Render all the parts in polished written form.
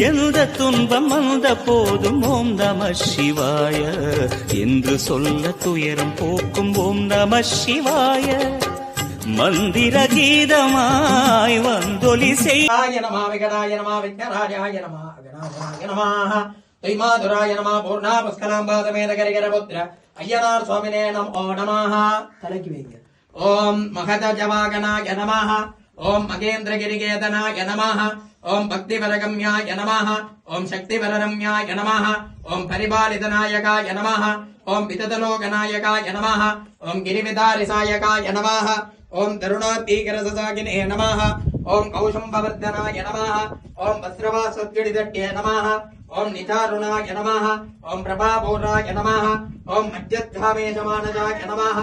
எந்த துன்பம் வந்த போதும் ஓம் நம சிவாய என்று சொல்ல துயரம் போக்கும் ஓம் நம சிவாய மந்திர கீதமாய் வந்தொலி செய்ய நம விகடாய நம விக்னராஜாய நம அகனாய நம தைமாதுராய நம பூர்ணா புஷ்கலாம்பாதமேத கரிகர புத்திர ஐயனார் சுவாமினே நமோ நமஹ. தலைக்கு வைங்க. ஓம் மகத ஜவாகனாய நமஹ. ஓம் மகேந்திரகிரிகேதனாய நமஹ. ஓம் பக்திவரகம்யாய நமஹ. ஓம் சக்திவரரம்யாய நமஹ. ஓம் பரிபாலிதநாயகாய நமஹ. ஓம் விததலோகநாயகாய நமஹ. ஓம் கிரிவிதாரிசாயகாய நமஹ. ஓம் தருணோத்தீகரசாகினே நமஹ. ஓம் கௌஷம்பவர்தனாய நமஹ. ஓம் வஸ்ரவாசத்யுடிதட்யே நமஹ. ஓம் நிதாருணாய நமஹ. ஓம் பிரபாபூராய நமஹ. ஓம் மத்யத்காமேஷமானஜாய நமஹ.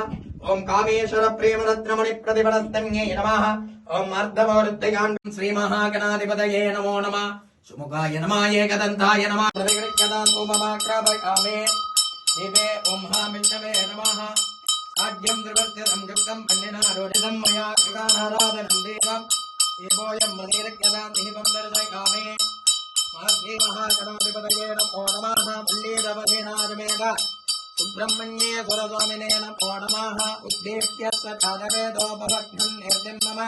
ஓம் காமேஸ்வர பிரேமரத்னமணி பிரதிபலஸ்தன்யே நமஹ. ஓம் அர்த்தமவருத்தயான் ஸ்ரீ மகாகணாதிபதயே நமோ நமः. சுமுகாய நமः ஏகதந்தாய நமः. பிரதிகிருத்யதாந்தோ மமாக்ராபயாமே தேவே ஓம் மகாமிஷ்ணவே நமः. ஆத்யம் திரிவர்த்திதம் யுக்தம் பன்னினாரோடிதம் மயா கிருதானாராதனம் தேவம் தேவோயம் பிரதிகிருத்யதாம் திஹிபம் தர்சயாமே. ஸ்ரீ மகாகணாதிபதயே நமோ நமः. வல்லீதவசேனாஜமேத சுப்பிரமண்யே சுரஸ்வாமினே நமோ நமः. உத்தேப்ய சகாதவேதோபவக்னம் நிர்திம் மம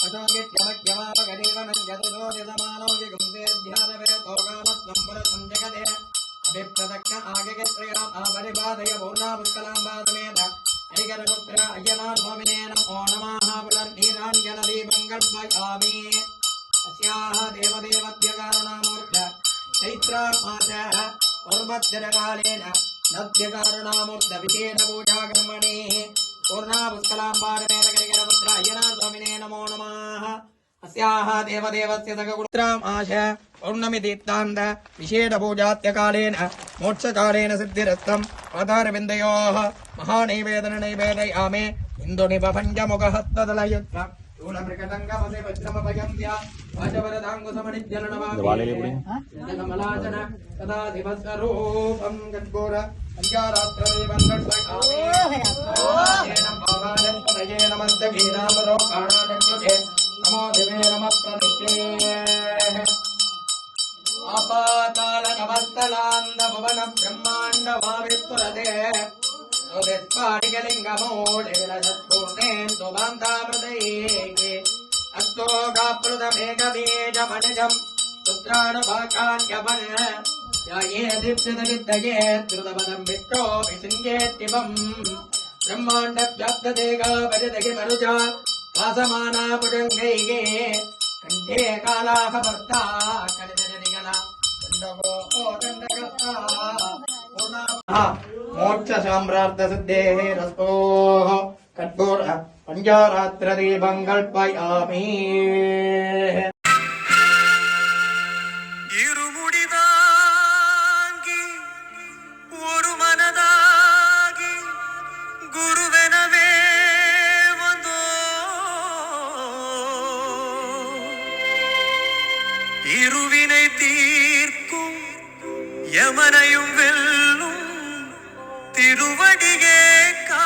அசோகித்யமக்யமாபகரீவனம் யதுதோதிதமானோகிகும் தேர்த்யானவேதோகாமத்வம் புரசம் ஜகதே அபிப்ரதக்ன ஆககத்ரயாம் ஆபரிபாதய பூர்ணாபுஷ்கலாம்பாதமேத ஹரிகரபுத்திர ஐயனார் சுவாமினே நமோ நமः. புலர்நீராஞ்சனதீபங்கல்பயாமி. அஸ்யாஹ தேவதேவத்யகாரணாமூர்த்த चैत्रामास पर्वद्रकालेन नद्यकारणमूर्त विशेष पूजा कर्मणि पूर्णापुष्कलाम्बारमेदकरिकरपुत्र अय्यनार स्वामिने नमो नमः. अस्याः देवदेवस्य सकगुणत्रामाश पौर्णमितीर्थान्त विशेष पूजात्यकालेन मोक्षकालेन सिद्धिरस्तम् पादारविन्दयोः महानैवेदनैवेदयामे इन्दुनिपञ्चमुखहस्तदलयुक्तम् शूलमृगटङ्गमसे वज्रमभयन्त्या वाचवरदाङ्गुसमणिज्जलनवाचन तदा दिवस्वरूपं गद्गोर पञ्चारात्रैवङ्गट्वये नमस्तके नामरोकाणादज्जुते नमो दिवे नमः प्रतिष्ठे आपातालकवत्तलान्द भुवन ब्रह्माण्ड भाविस्फुरते स्फाटिकलिङ्गमूलिविरजत्पूर्णेन्दु बान्धामृतये अस्तो गाप्रदमेकबीजमनिजम् पुत्राणुभाकान्यमन याये दीप्सितविद्यये द्रुतपदम् विष्णोऽपि शृङ्गेत्तिवम् ब्रह्माण्डव्याप्तदेगापरिदगिमरुजा वासमाना भुजङ्गैः कण्ठे कालाः भर्ता कलितजनिगला दण्डगो दण्डकर्ता मोक्ष साम्रार्थ सिद्धेः रस्तोः कठोर पंचारात्र दीपङ्कल्पयामि. இருமுடிதாங்கி ஒரு மனதாகி குருவெனவே வந்தோ இருவினை தீர்க்கும் யமனையும் வெல்லும் திருவடியே கா